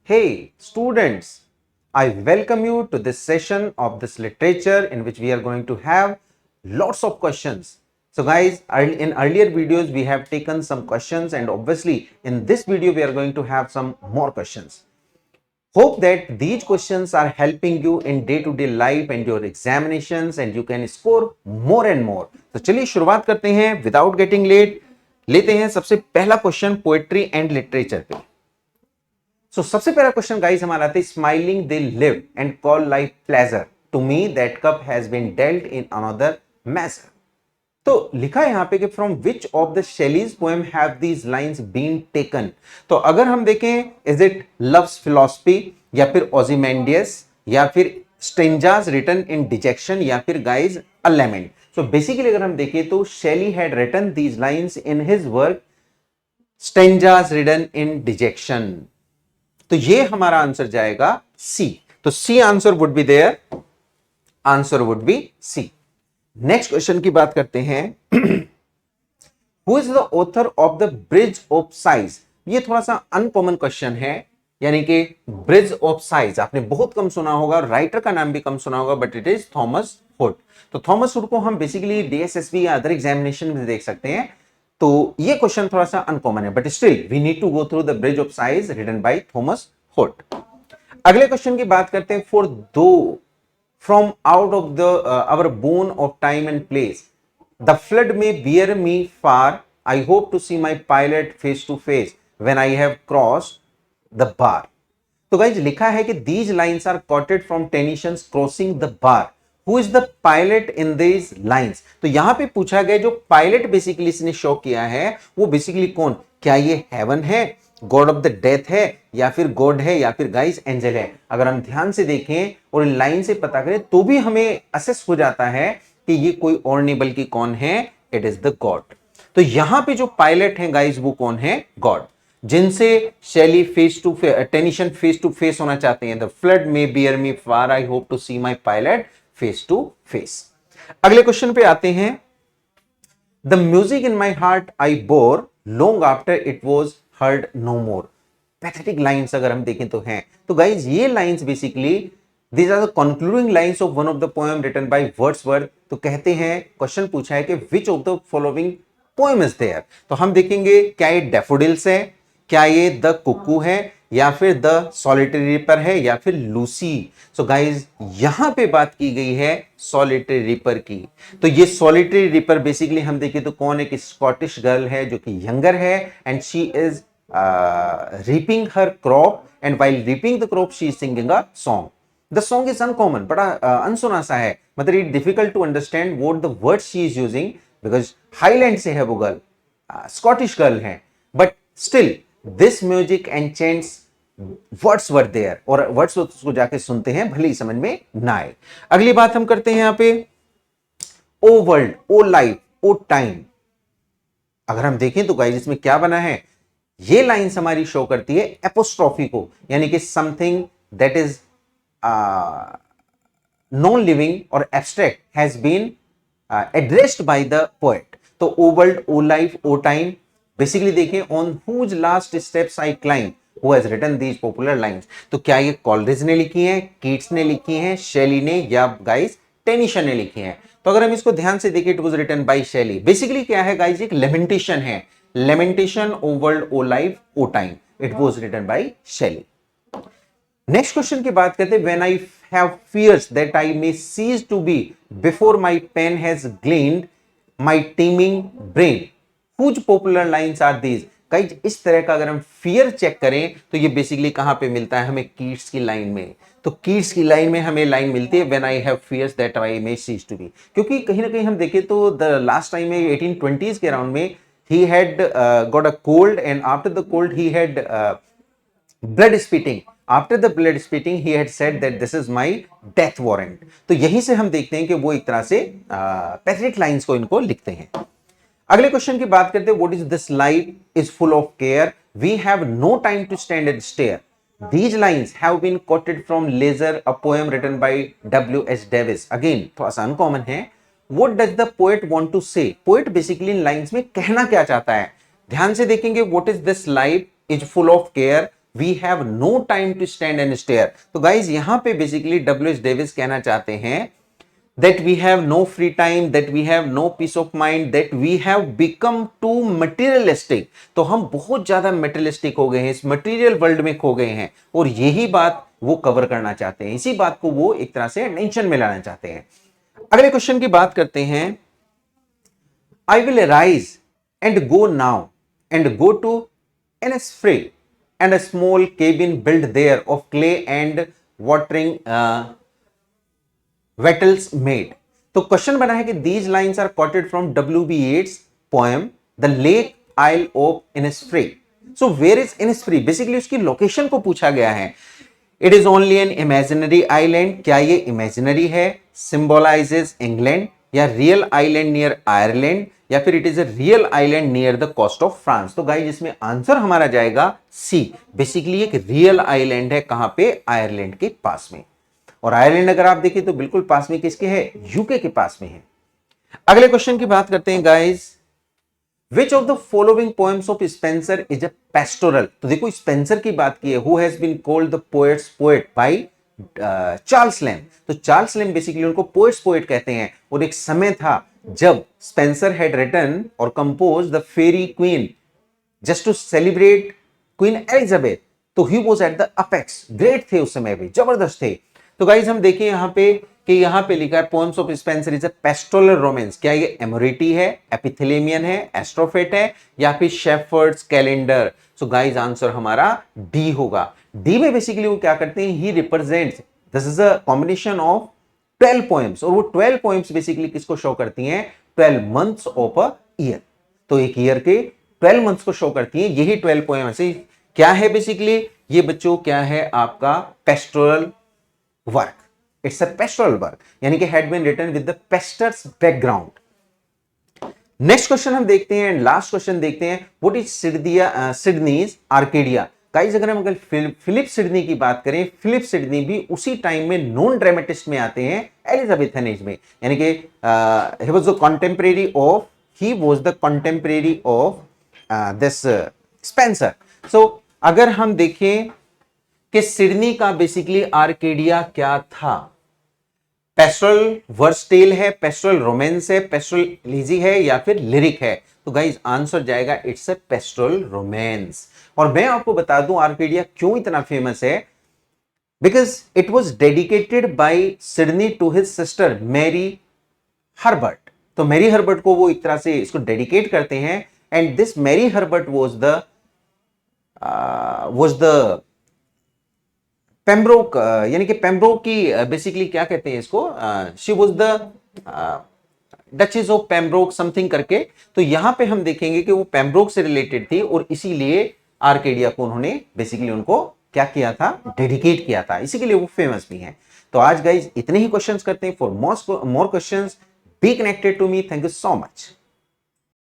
Hey, students, I welcome you to this session of this literature in which we are going to have lots of questions. So guys, in earlier videos, we have taken some questions and obviously in this video, we are going to have some more questions. Hope that these questions are helping you in day-to-day life and your examinations and you can score more and more. तो चलिए शुरुआत करते हैं without getting late. लेते हैं सबसे पहला question poetry and literature पे. सो सबसे पहला क्वेश्चन गाइस हमारा आता है smiling they live and call life pleasure to me that cup has been dealt in another measure. तो लिखा है यहां पे कि from which of the Shelley's poem have these lines been taken. तो अगर हम देखें इज इट लव्स फिलॉसफी या फिर ओजिमेंडियस या फिर स्टेंजास रिटन इन डिजेक्शन या फिर गाइस अ लेमेंट. सो बेसिकली अगर हम देखें तो Shelley had written these lines in his work stanzas written in dejection. तो ये हमारा आंसर जाएगा सी. तो C answer would be there. Answer would be C. Next question की बात करते हैं. Who is the author of the bridge of sighs. ये थोड़ा सा अनकॉमन क्वेश्चन है, यानी कि ब्रिज ऑफ साइज आपने बहुत कम सुना होगा, राइटर का नाम भी कम सुना होगा, but it is Thomas hood. तो थॉमस हुड को हम बेसिकली डीएसएसबी या अदर एग्जामिनेशन में देख सकते हैं. तो ये क्वेश्चन थोड़ा सा अनकॉमन है, but still we need to go through the bridge of sighs written by Thomas Hood. अगले क्वेश्चन की बात करते हैं. For though from out of the our bourne of time and place the flood may bear me far I hope to see my pilot face to face when I have cross the bar. तो guys लिखा है कि these lines are quoted from Tennyson's crossing the bar. Who is the pilot in these lines? तो यहां पे पूछा गया जो पायलट बेसिकली इसने शो किया है वो बेसिकली कौन. क्या ये हेवन है, गॉड ऑफ द डेथ है, या फिर गॉड है, या फिर गाइस एंजल है. अगर हम ध्यान से देखें और इन लाइन से पता करें तो भी हमें असेस हो जाता है कि ये कोई और नहीं बल्कि कौन है, इट इज द गॉड. तो यहां पे जो पायलट है गाइस वो कौन है, गॉड, जिनसे Shelley face to Tennyson face to face होना चाहते हैं. The flood may bear me far I hope to see my pilot face to face. अगले क्वेश्चन पे आते हैं. The music in my heart I bore long after it was heard no more. Pathetic lines अगर हम देखें तो हैं. तो गाइज ये lines basically these are the concluding lines of one of the poem written by Wordsworth. तो कहते हैं, क्वेश्चन पूछा है कि which of the following poem is there. तो हम देखेंगे क्या ये डैफोडिल्स है, क्या ये द कुकू है, या फिर द सॉलिटरी रिपर है, या फिर लूसी. सो गाइज यहां पे बात की गई है सॉलिटरी रिपर की. तो ये सॉलिटरी रिपर बेसिकली हम देखें तो कौन, एक स्कॉटिश गर्ल है जो कि यंगर है and she is reaping her crop and while reaping the crop she is singing a song. The song is uncommon, बड़ा अनसुना सा है, मतलब it difficult to understand what the word she is using because highland से है वो girl, Scottish girl है, but still this music and chants Wordsworth there, और वर्ड्सवर्थ को जाके सुनते हैं भले ही समझ में ना आए. अगली बात हम करते हैं यहां पे. ओ world, O life, O time. अगर हम देखें तो गाइस इसमें क्या बना है, ये लाइंस हमारी शो करती है एपोस्ट्रोफी को, यानी कि something that is non living और abstract has been addressed by the poet. तो O world, O life, O time. Basically देखें, on whose last steps I climb Who has written these popular lines. तो क्या ये Coleridge ने लिखी हैं, Keats ने लिखी हैं, शेली ने, या गाइस टेनिशन ने लिखी हैं. तो अगर हम इसको ध्यान से देखें, it was written by Shelley. Basically क्या है गाइस, एक लेमेंटेशन है. Lamentation, O world, O life, O time, it was written by Shelley. Next question की बात करते हैं. When I have fears that I may cease to be before my pen has gleaned my teeming brain whose popular lines are these. Guys इस तरह का अगर हम fear check करें तो ये बेसिकली कहां पे मिलता है हमें, कीट्स की लाइन में. तो कीट्स की लाइन में हमें लाइन मिलती है when I have fears that I may cease to be. क्योंकि कहीं ना कहीं हम देखें तो द लास्ट टाइम में 1820s के अराउंड में he had got a cold and after the cold he had blood spitting. After the blood spitting he had said that this is my death warrant. तो यहीं से हम देखते हैं कि वो एक तरह से पैथेटिक लाइंस को इनको लिखते हैं. अगले क्वेश्चन की बात करते हैं. What is this life if full of care we have no time to stand and stare. These lines have been quoted from Leisure, a poem written by W.H. Davis. Again, थोड़ा सा uncommon है. What does the poet want to say? Poet basically in lines में कहना क्या चाहता है. ध्यान से देखेंगे. What is this life is full of care we have no time to stand and stare. तो गाइज यहां पे बेसिकली डब्ल्यू एच डेविस कहना चाहते हैं that we have no free time, that we have no peace of mind, that we have become too materialistic। तो हम बहुत ज्यादा मेटेरियलिस्टिक हो गए हैं, इस मटेरियल वर्ल्ड में खो गए हैं, और यही बात वो कवर करना चाहते हैं, इसी बात को वो एक तरह से अटेंशन में लाना चाहते हैं। अगले क्वेश्चन की बात करते हैं। I will arise and go now and go to Innisfree and a small cabin built there of clay and watering Vettels made। तो क्वेश्चन बना है कि these lines are quoted from W.B. Yeats poem The Lake Isle of Innisfree। So where is Innisfree? Basically उसकी location को पूछा गया है। It is only an imaginary island। क्या ये imaginary है? Symbolizes England या real island near Ireland या फिर it is a real island near the coast of France। तो गाइस इसमें आंसर हमारा जाएगा सी। बेसिकली एक रियल आइलैंड है, कहां पे? आयरलैंड के पास में। और आयरलैंड अगर आप देखिए तो बिल्कुल पास में किसके है? यूके के पास में है। अगले क्वेश्चन की बात करते हैं guys. Which of the following poems of Spenser is a pastoral. तो देखो स्पेंसर की बात की है, who has been called the poet's poet by Charles Lamb. तो चार्ल्स लैम बेसिकली उनको पोएट्स पोएट कहते हैं, और एक समय था जब स्पेंसर हैड रिटन और compose the Faerie Queene just to celebrate Queen Elizabeth. तो he was at the apex, great थे उस समय भी, जबरदस्त थे। तो गाइज हम देखिए यहां पे कि यहां पे लिखा है poems of Spenser is a pastoral romance. क्या ये एमोरेटी है, एपिथेलेमियन है, एस्ट्रोफेट है, या फिर shepherd's calendar? So guys answer हमारा डी होगा। डी में बेसिकली वो क्या करते हैं? ही represents, this is a combination of 12 poems, और वो 12 पोएम्स बेसिकली किसको शो करती हैं? 12 मंथ्स ऑफ अ ईयर। तो एक ईयर के 12 मंथ्स को शो करती हैं यही 12 पोएम। ऐसे क्या है बेसिकली ये बच्चों? क्या है आपका? Pastoral work. It's a pastoral work, यानी कि had been written with the pastors background. Next question हम देखते हैं, लास्ट क्वेश्चन देखते हैं। What is Sidney's Arcadia? Guys अगर हम फिलिप सिडनी की बात करें, फिलिप सिडनी भी उसी टाइम में नॉन ड्रामेटिस्ट में आते हैं एलिजाबेथन एज में, यानी कि he was the contemporary of this Spenser. So अगर हम देखें कि सिडनी का बेसिकली आर्केडिया क्या था? पेस्टोरल वर्स टेल है, पेस्टोरल रोमांस है, पेस्टोरल इलीजी है, या फिर लिरिक है? तो गाइज आंसर जाएगा इट्स अ पेस्टोरल रोमांस। और मैं आपको बता दूं आर्केडिया क्यों इतना फेमस है, because it was dedicated by Sidney to his sister Mary Herbert. तो मैरी हर्बर्ट को वो एक तरह से इसको डेडिकेट करते हैं, and this Mary Herbert was the Pembroke, यानी कि पेम्ब्रोक की बेसिकली क्या कहते हैं इसको? She was the duchess of Pembroke something करके। तो यहां पे हम देखेंगे कि वो पेम्ब्रोक से रिलेटेड थी, और इसीलिए आर्केडिया को उन्होंने बेसिकली उनको क्या किया था? डेडिकेट किया था, इसी के लिए वो फेमस भी हैं। तो आज गाइज इतने ही क्वेश्चंस करते हैं। For more questions be connected to me. Thank you so much.